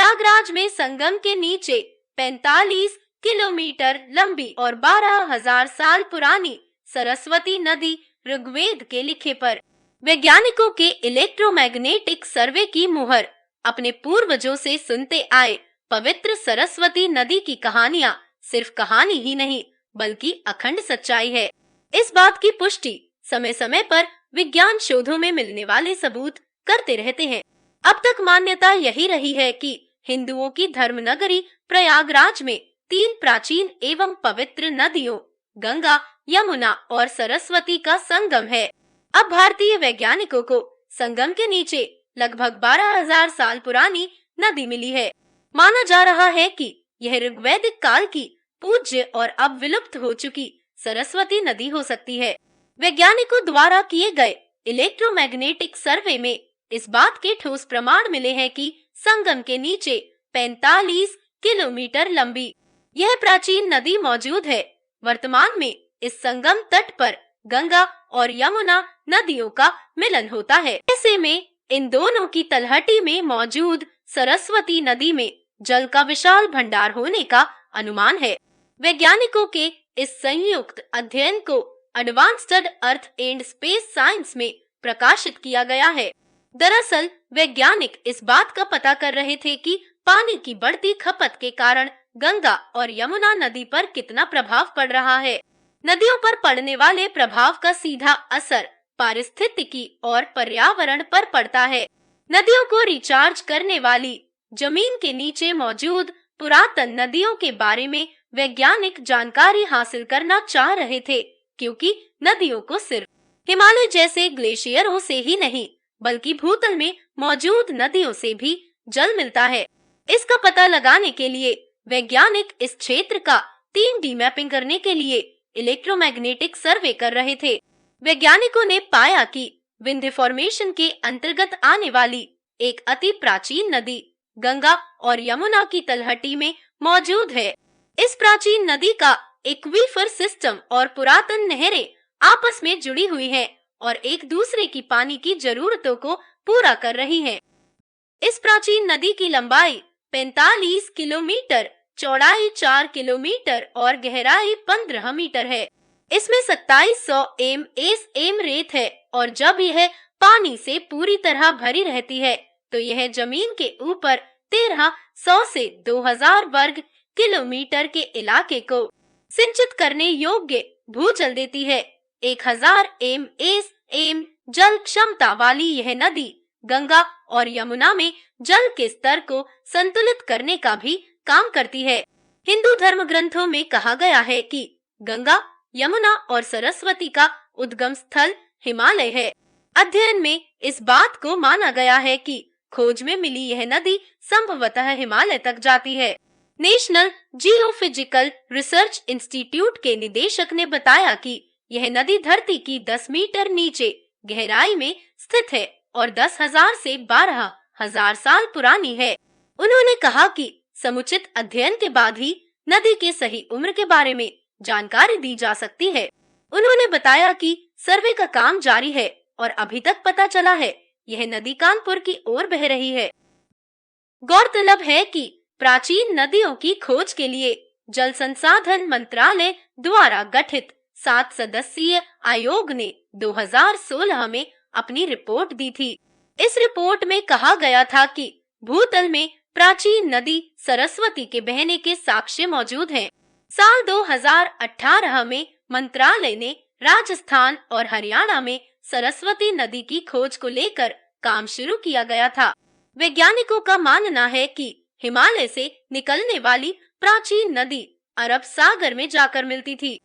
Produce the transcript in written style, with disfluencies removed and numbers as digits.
प्रयागराज में संगम के नीचे 45 किलोमीटर लंबी और 12,000 साल पुरानी सरस्वती नदी ऋग्वेद के लिखे पर वैज्ञानिकों के इलेक्ट्रोमैग्नेटिक सर्वे की मुहर। अपने पूर्वजों से सुनते आए पवित्र सरस्वती नदी की कहानियां सिर्फ कहानी ही नहीं बल्कि अखंड सच्चाई है। इस बात की पुष्टि समय समय पर विज्ञान शोधों में मिलने वाले सबूत करते रहते हैं। अब तक मान्यता यही रही है कि हिंदुओं की धर्मनगरी प्रयागराज में 3 प्राचीन एवं पवित्र नदियों गंगा, यमुना और सरस्वती का संगम है। अब भारतीय वैज्ञानिकों को संगम के नीचे लगभग 12,000 साल पुरानी नदी मिली है। माना जा रहा है कि यह ऋग्वैदिक काल की पूज्य और अब विलुप्त हो चुकी सरस्वती नदी हो सकती है। वैज्ञानिकों द्वारा किए गए इलेक्ट्रोमैग्नेटिक सर्वे में इस बात के ठोस प्रमाण मिले हैं कि संगम के नीचे 45 किलोमीटर लंबी यह प्राचीन नदी मौजूद है। वर्तमान में इस संगम तट पर गंगा और यमुना नदियों का मिलन होता है। ऐसे में इन दोनों की तलहटी में मौजूद सरस्वती नदी में जल का विशाल भंडार होने का अनुमान है। वैज्ञानिकों के इस संयुक्त अध्ययन को advanced earth and space science में प्रकाशित किया गया है। दरअसल वैज्ञानिक इस बात का पता कर रहे थे कि पानी की बढ़ती खपत के कारण गंगा और यमुना नदी पर कितना प्रभाव पड़ रहा है। नदियों पर पड़ने वाले प्रभाव का सीधा असर पारिस्थितिकी और पर्यावरण पर पड़ता है। नदियों को रिचार्ज करने वाली जमीन के नीचे मौजूद पुरातन नदियों के बारे में वैज्ञानिक जानकारी हासिल करना चाह रहे थे, क्योंकि नदियों को सिर्फ हिमालय जैसे ग्लेशियरों से ही नहीं बल्कि भूतल में मौजूद नदियों से भी जल मिलता है। इसका पता लगाने के लिए वैज्ञानिक इस क्षेत्र का 3D मैपिंग करने के लिए इलेक्ट्रोमैग्नेटिक सर्वे कर रहे थे। वैज्ञानिकों ने पाया कि विंध्य फॉर्मेशन के अंतर्गत आने वाली एक अति प्राचीन नदी गंगा और यमुना की तलहटी में मौजूद है। इस प्राचीन नदी का एक्वीफर सिस्टम और पुरातन नहरें आपस में जुड़ी हुई हैं और एक दूसरे की पानी की जरूरतों को पूरा कर रही हैं। इस प्राचीन नदी की लंबाई 45 किलोमीटर, चौड़ाई 4 किलोमीटर और गहराई 15 मीटर है। इसमें 2700 एम रेत है और जब यह पानी से पूरी तरह भरी रहती है तो यह जमीन के ऊपर 1300 से 2000 वर्ग किलोमीटर के इलाके को सिंचित करने योग्य भूजल देती है। 1000 एम जल क्षमता वाली यह नदी गंगा और यमुना में जल के स्तर को संतुलित करने का भी काम करती है। हिंदू धर्म ग्रंथों में कहा गया है कि गंगा, यमुना और सरस्वती का उद्गम स्थल हिमालय है। अध्ययन में इस बात को माना गया है कि खोज में मिली यह नदी संभवतः हिमालय तक जाती है। नेशनल जियोफिजिकल रिसर्च इंस्टीट्यूट के निदेशक ने बताया कि यह नदी धरती की 10 मीटर नीचे गहराई में स्थित है और 10,000 से 12,000 साल पुरानी है। उन्होंने कहा कि समुचित अध्ययन के बाद ही नदी के सही उम्र के बारे में जानकारी दी जा सकती है। उन्होंने बताया कि सर्वे का काम जारी है और अभी तक पता चला है यह नदी कानपुर की ओर बह रही है। गौरतलब है कि प्राचीन नदियों की खोज के लिए जल संसाधन मंत्रालय द्वारा गठित 7 सदस्यीय आयोग ने 2016 में अपनी रिपोर्ट दी थी। इस रिपोर्ट में कहा गया था कि भूतल में प्राचीन नदी सरस्वती के बहने के साक्ष्य मौजूद हैं। साल 2018 में मंत्रालय ने राजस्थान और हरियाणा में सरस्वती नदी की खोज को लेकर काम शुरू किया गया था। वैज्ञानिकों का मानना है कि हिमालय से निकलने वाली प्राचीन नदी अरब सागर में जाकर मिलती थी।